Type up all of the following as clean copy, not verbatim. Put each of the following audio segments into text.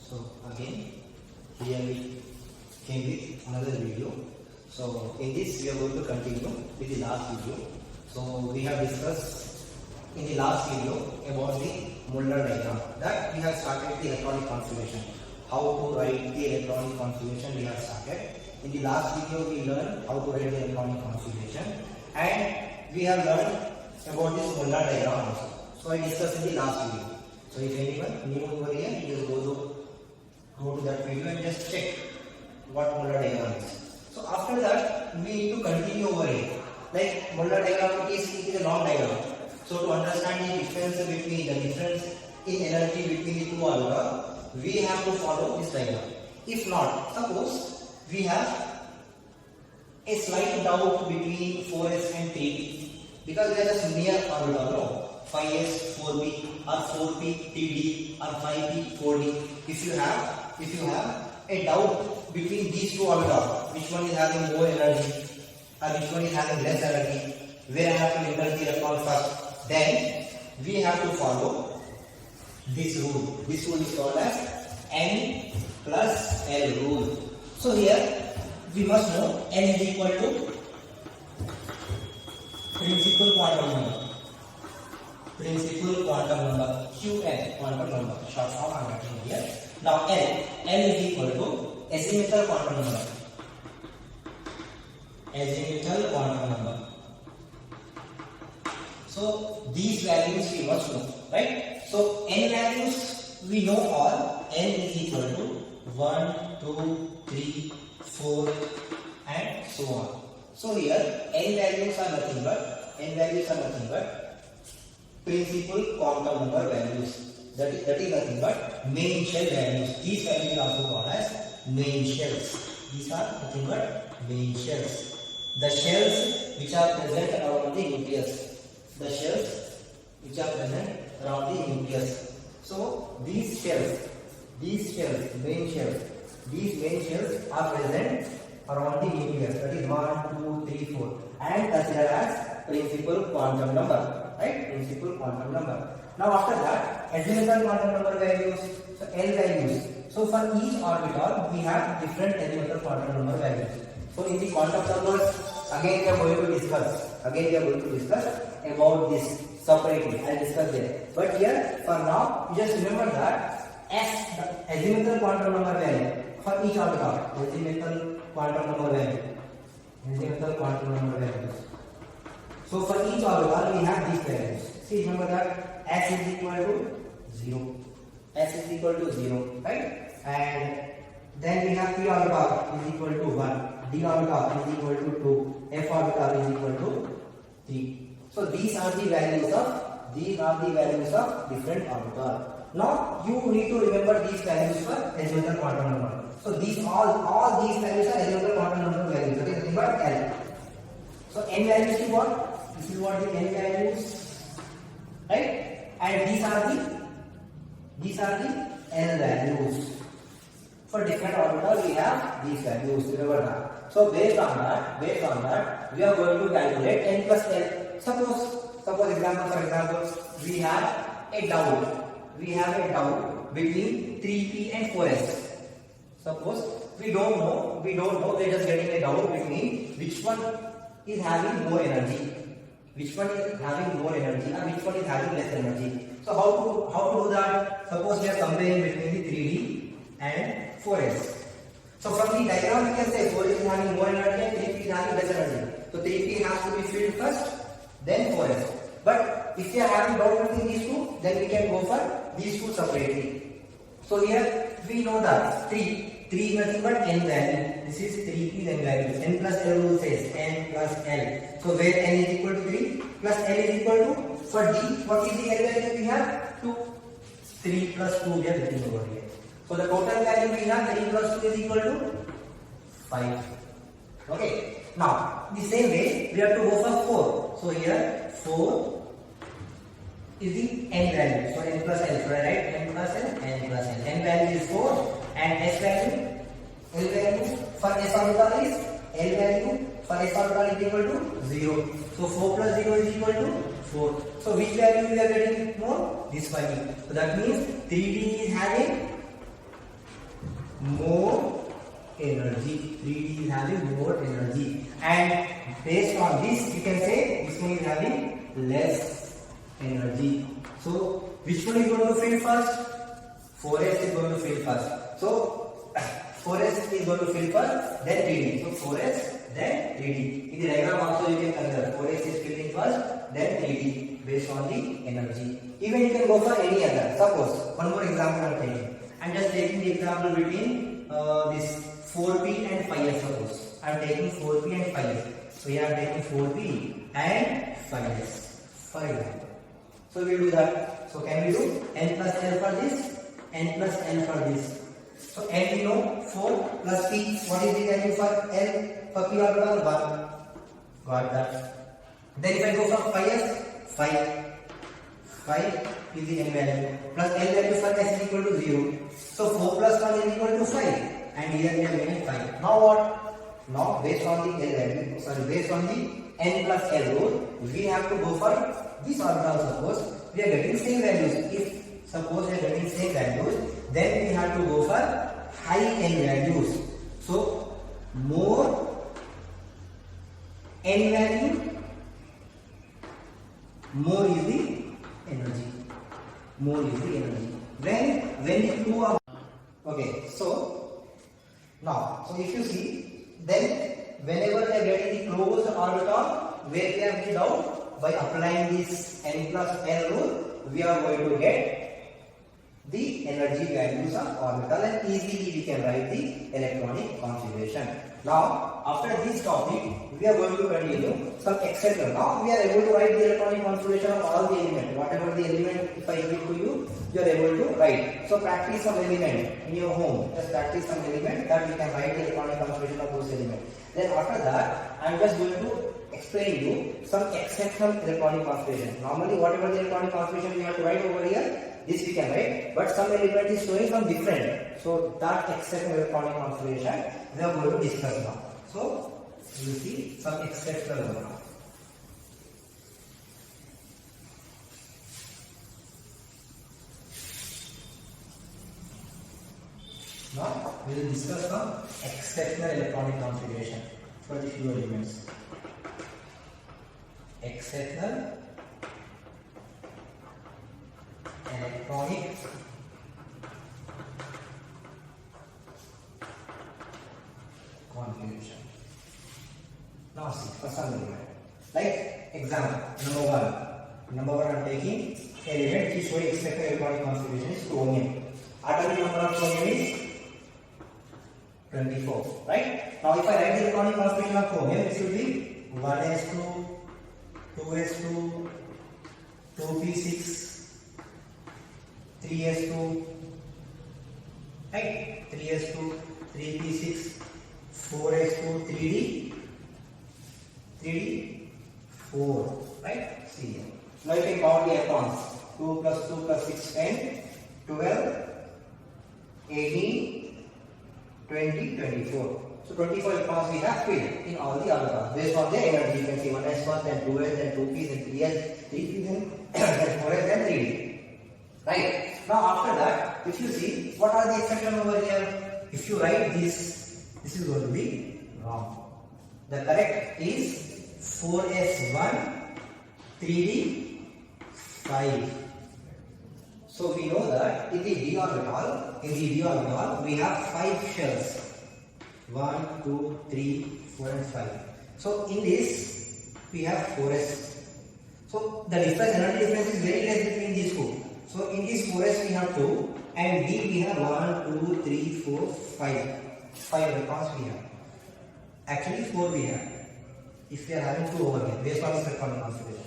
So again, here we came with another video. So in this we are going to continue with the last video. So we have discussed in the last video about the Muller diagram, that we have started the electronic configuration. How to write the electronic configuration we have started. In the last video we learned how to write the electronic configuration, and we have learned about this Muller diagram also. So I discussed in the last video. So if anyone new over here, you just go to that video and just check what Muller diagram is. So after that we need to continue over here. Like Muller diagram is a long diagram. So to understand the difference in energy between the two orbitals, we have to follow this diagram. If not, suppose we have a slight doubt between 4s and 3p, because they are just near orbital, no? 5s 4p or 4p 3d or 5p 4d. If you have a doubt between these two orbitals, which one is having more energy or which one is having less energy, where I have to enter the electron first, then we have to follow this rule. This rule is called as N plus L rule. So here we must know N is equal to principal quantum number. Principal quantum number, Qn, quantum number, short form I am writing here. Now L is equal to azimuthal quantum number. Azimuthal quantum number. So these values we must know, right? So N values we know all. N is equal to 1, 2, 3, 4 and so on. So here N values are nothing but principal quantum number values. That is nothing but main shell values. These values are also called as main shells. These are nothing but main shells. The shells which are present around the nucleus. The shells which are present around the nucleus. So these main shells are present around the nucleus. That is 1, 2, 3, 4, and considered as principal quantum number, right? Principal quantum number. Now after that, azimuthal quantum number values, so L values. So for each orbital, we have different azimuthal quantum number values. So in the quantum numbers, again we are going to discuss about this separately. I will discuss there. But here, for now, you just remember that S, the azimuthal quantum number value for each orbital, azimuthal quantum number value. So for each orbital, we have these values. See, remember that S is equal to 0. S is equal to 0, right? And then we have P orbital is equal to 1. D orbital is equal to 2. F orbital is equal to 3. So these are the values of different orbitals. Now you need to remember these values for azimuthal quantum number. So these all these values are azimuthal quantum number values. That is nothing but L. So N values is what? This is what the N values, right? And these are the L values. For different orbitals we have these values. Remember that. So based on that, we are going to calculate N plus L. Suppose example, we have a doubt between 3p and 4s. Suppose we don't know, we are just getting a doubt between which one is having more energy, and which one is having less energy. So how to do that? Suppose we are comparing between the 3d and 4s. So from the diagram we can say 4s is having more energy and 3p is having less energy. So 3p has to be filled first, then 4s. But if we are having doubt between these two, then we can go for these two separately. So here we know that 3 is nothing but N value. This is 3p N value. N plus L rule says N plus L. So where N is equal to 3 plus L is equal to, for D, what is the L value we have? 2. 3 plus 2 we are getting over here. So the total value we have 3 plus 2 is equal to 5. Okay. Now the same way we have to go for 4. So here 4 is the N value. So N plus L. So I write N plus L, N plus L. N value is 4 and S value, L value for S orbital is L value for S orbital is equal to 0. So 4 plus 0 is equal to 4. So which value we are getting more? This value. So that means 3D is having more energy. 3D is having more energy, and based on this we can say this one is having less energy. So which one is going to fill first? 4s is going to fill first. So 4s is going to fill first, then 3D. So 4s, then 3D. In the diagram also you can consider 4s is filling first, then 3D based on the energy. Even you can go for any other. Suppose one more example I am taking. I am just taking the example between this 4p and 5s. Suppose I am taking 4p and 5s. So here I am taking 4p and 5s. 5. So we will do that. So can we do n plus l for this, n plus l for this. So n we know 4 plus p. What is the value for l? For p orbital 1. Got that. Then if I go for 5s, 5. 5 is the n value. Plus l value for s is equal to 0. So 4 plus 1 is equal to 5. And here we are getting 5. Now what? Now based on the l value, based on the n plus l rule, we have to go for this orbital. Suppose we are getting same values. If suppose we are getting same values, then we have to go for high n values. So more n value, more is the energy. More is the energy. When the two are okay. So now, so if you see, then whenever we are getting the closed orbital where we have the doubt, by applying this n plus l rule, we are going to get the energy values of orbital, and easily we can write the electronic configuration. Now, after this topic, we are going to continue some etc. Now, we are able to write the electronic configuration of all the elements. Whatever the element, if I give to you, you are able to write. So, practice some element in your home. Just practice some element that we can write the electronic configuration of those elements. Then after that, I am just going to explain you some exceptional electronic configuration. Normally, whatever the electronic configuration we have to write over here, this we can write, but some element is showing some different. So that exceptional electronic configuration we are going to discuss now. So you see some exceptional one. Now we will discuss some exceptional electronic configuration for the few elements. Exceptional electronic configuration. Now see, for some element, like example number one I am taking element which is showing exceptional electronic configuration is chromium. Atomic number of chromium is 24, right? Now if I write the electronic configuration of chromium, it should be 1s2, 2s2, 2p6, 3s2, right? 3s2, 3p6, 4s2, 3d, 4, right? See here. Now you can count the electrons. 2 plus 2 plus 6, 10, 12, 18, 20, 24. So 24 electrons we have filled in all the orbitals based on their energy. You can see 1s1, then 2s, then 2p, then 3s, 3p, then 4s, then 3d. Right? Now after that, if you see, what are the exceptions over here? If you write this is going to be wrong. The correct is 4s1, 3d, 5. So we know that in the d orbital, we have 5 shells. 1, 2, 3, 4 and 5. So in this, we have 4s. So the energy difference is very less between these two. So in this 4s we have 2 and D we have 1, 2, 3, 4, 5. 5 electrons we have. Actually 4 we have. If we are having 2 over here based on this electronic configuration.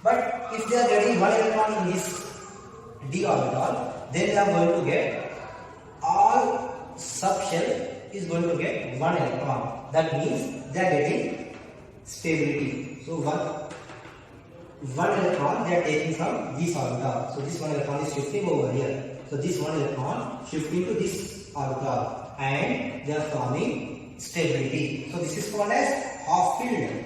But if they are getting 1 electron in this D orbital, then they are going to get all subshell is going to get 1 electron. That means they are getting stability. So 1 electron they are taking from this orbital. So this 1 electron is shifting over here. So this 1 electron shifting to this orbital and they are forming stability. So this is called as half filled.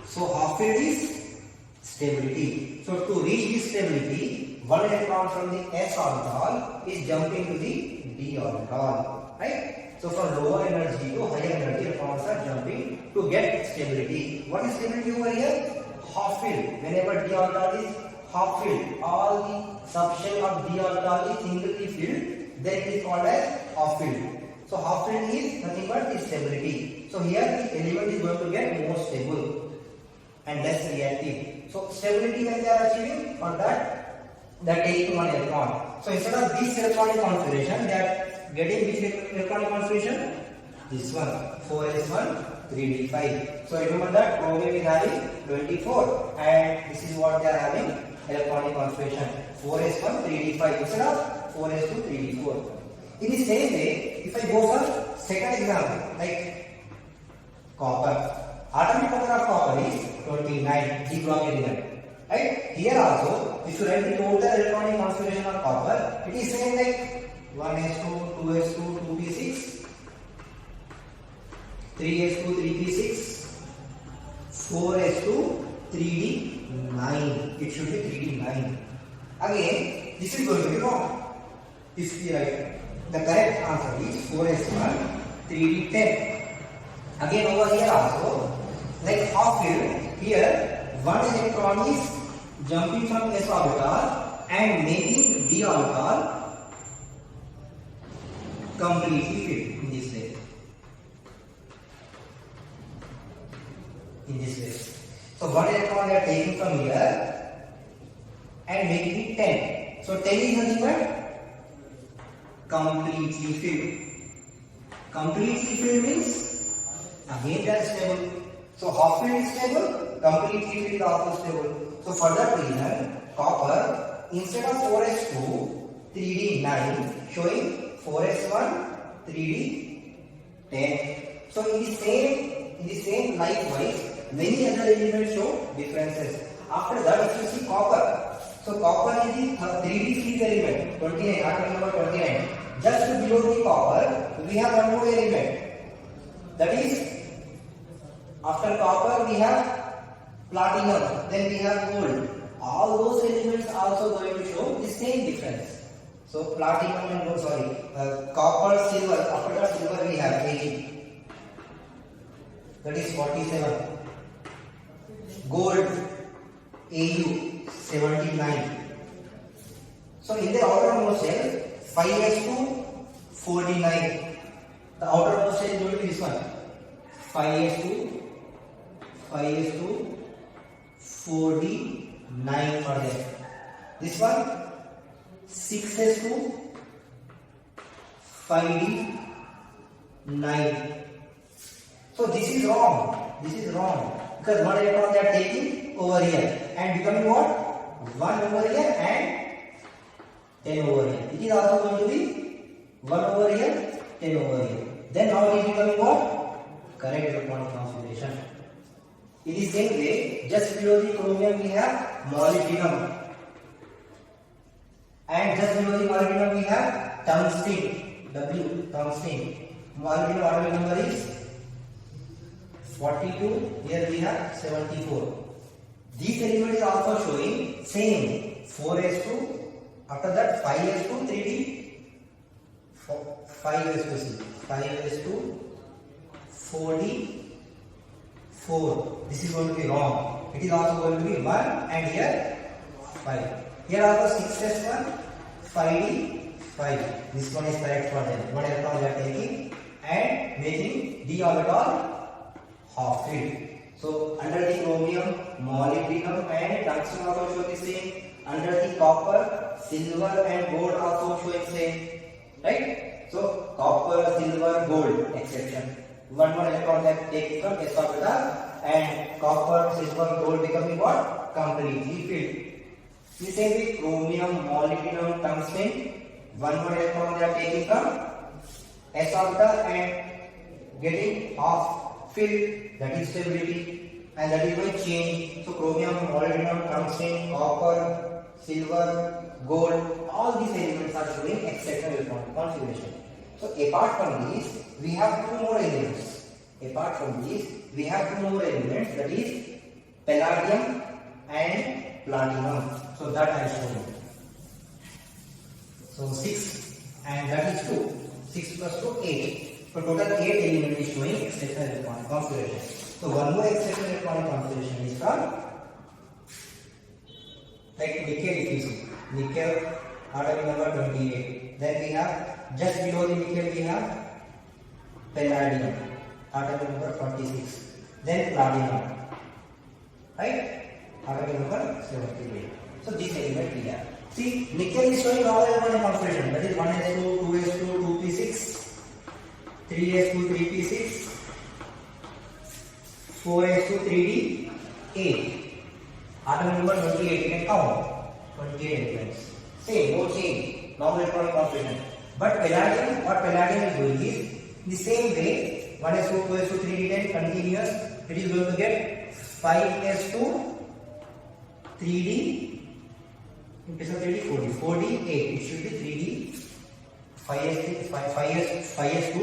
So half filled is stability. So to reach this stability, 1 electron from the s orbital is jumping to the d orbital. right? So from lower energy to higher energy, electrons are jumping to get stability. What is stability over here? Half filled. Whenever d orbital is half filled, all the subshell of d orbital is singly filled, then it is called as half filled. So half filled is nothing but the stability. So here the element is going to get more stable and less reactive. So stability when they are achieving, for that they are taking one electron. So instead of this electronic configuration, they are getting which electronic configuration? This one, 4s1 3d5. So remember that chromium is having 24 and this is what they are having, electronic configuration 4s1 3d5 instead of 4s2 3d4. In the same way, if I go for second example like copper, atomic number of copper is 29, D block element. Right? Here also, if you write the total electronic configuration of copper, it is same like 1s2, 2s2, 2p6, 3s2, 3p6, 4s2, 3d9. It should be 3d9. Again, this is going to be wrong. If we write, the correct answer is 4s1, 3d10. Again over here also, like half filled, here one electron is jumping from s orbital and making d orbital completely filled in this way. So one electron they are taking from here and making it 10. So 10 is nothing but completely filled. Completely filled means again they are stable. So half filled is stable, completely filled is also stable. So for that reason, copper instead of 4s2 3d9 showing 4s1 3d10. So in the same likewise, many other elements show differences. After that, if you see copper, so copper is the 3d filled element 29, atomic number 29. Just below the copper, we have one more element. That is, after copper we have platinum, then we have gold. All those elements are also going to show the same difference. So platinum and gold, copper, silver. After that silver we have Ag. That is 47. Gold, Au, 79. So in the outermost shell, 5s2, 49. The outermost shell is going to be this one. 5s2, 49 for them. This one, 6s2, 5d9. So this is wrong. Because one electron they are taking over here and becoming what? 1 over here and 10 over here. It is also going to be 1 over here, 10 over here. Then now it is becoming what? Correct electronic configuration. In the same way, just below the chromium we have molybdenum. And just below the molybdenum we have tungsten. W, tungsten. Molybdenum atomic number is 42. Here we have 74. This element is also showing same 4s2. After that 5s2 3d 5s2 5s2 4d 4. This is going to be wrong. It is also going to be 1 and here 5. Here also 6s1 5d 5. This one is correct for them. One electron they are taking and making d orbital half filled. So under the chromium, molybdenum and tungsten also show the same. Under the copper, silver and gold also showing same. Right? So copper, silver, gold exception. One more electron that takes from s orbital and copper, silver, gold becoming what? Completely filled. The same way chromium, molybdenum, tungsten. One more electron they are taking from s orbital and getting half filled. That is stability, and that is why change. So chromium, molybdenum, tungsten, copper, silver, gold, all these elements are showing exceptional electronic configuration. So apart from these, we have two more elements. That is palladium and platinum. So that I show you. So 6 and that is 2. 6 plus 2, 8. So total 8 element is showing exceptional electronic configuration. So one more exceptional electronic configuration is from like nickel if you see. Nickel atomic number 28. Then we have just below the nickel we have palladium atomic number 46. Then platinum, right? Atomic number 78. So this element we have. See, nickel is showing all electronic configuration. That is 1s2, 2s2, 2p6, 3s2, 3p6, 4s2, 3d8. Atomic number 28. You can count 28 elements. Same, no change. Normal electronic configuration. But palladium, what palladium is doing is the same way 1s2, 2s2, 3d10 continuous. It is going to get 5s2, 3d. In case of 3D, 4D. 4D, 8. It should be 3D, 5s2,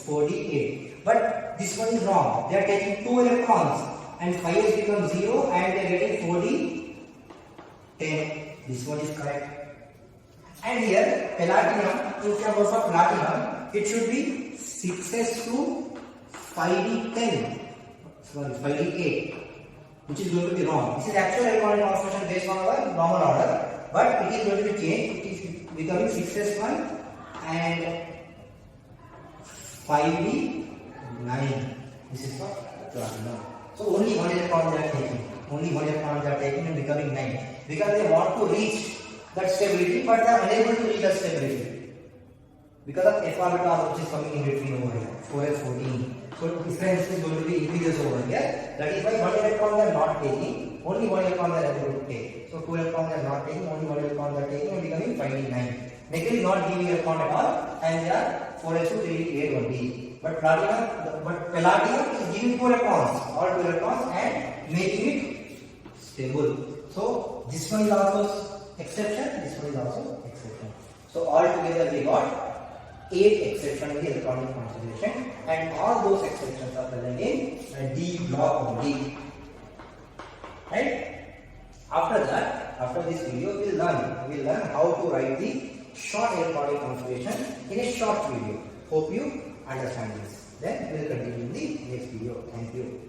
4D, 8. But this one is wrong. They are taking 2 electrons and 5s becomes 0 and they are getting 4D, 10. This one is correct. And here, platinum, if you go for platinum, it should be 6s2, 5D, 10. Sorry, 5D, 8. Which is going to be wrong. This is actual electronic configuration based on our normal order, but it is going to be changed. It is becoming 6s1 and 5d 9. This is for platinum. So only one electron they are taking. Only one electron they are taking and becoming 9 because they want to reach that stability, but they are unable to reach that stability because of F orbital which is coming in between over here. 4s 14. So difference is going to be increases over here. That is why one electron they are not taking, only one electron they are able to take. So 2 electrons they are not taking, only one electron they are taking and becoming 5d9. Nickel is not giving electron at all and they are 4s2, 3d8, 1d. But palladium is giving 2 electrons, all 2 electrons and making it stable. So this one is also exception, this one is also exception. So all together we got 8 exceptions in the electronic configuration and all those exceptions are present in D block only. Right? After that, after this video, we will learn how to write the short electronic configuration in a short video. Hope you understand this. Then we will continue in the next video. Thank you.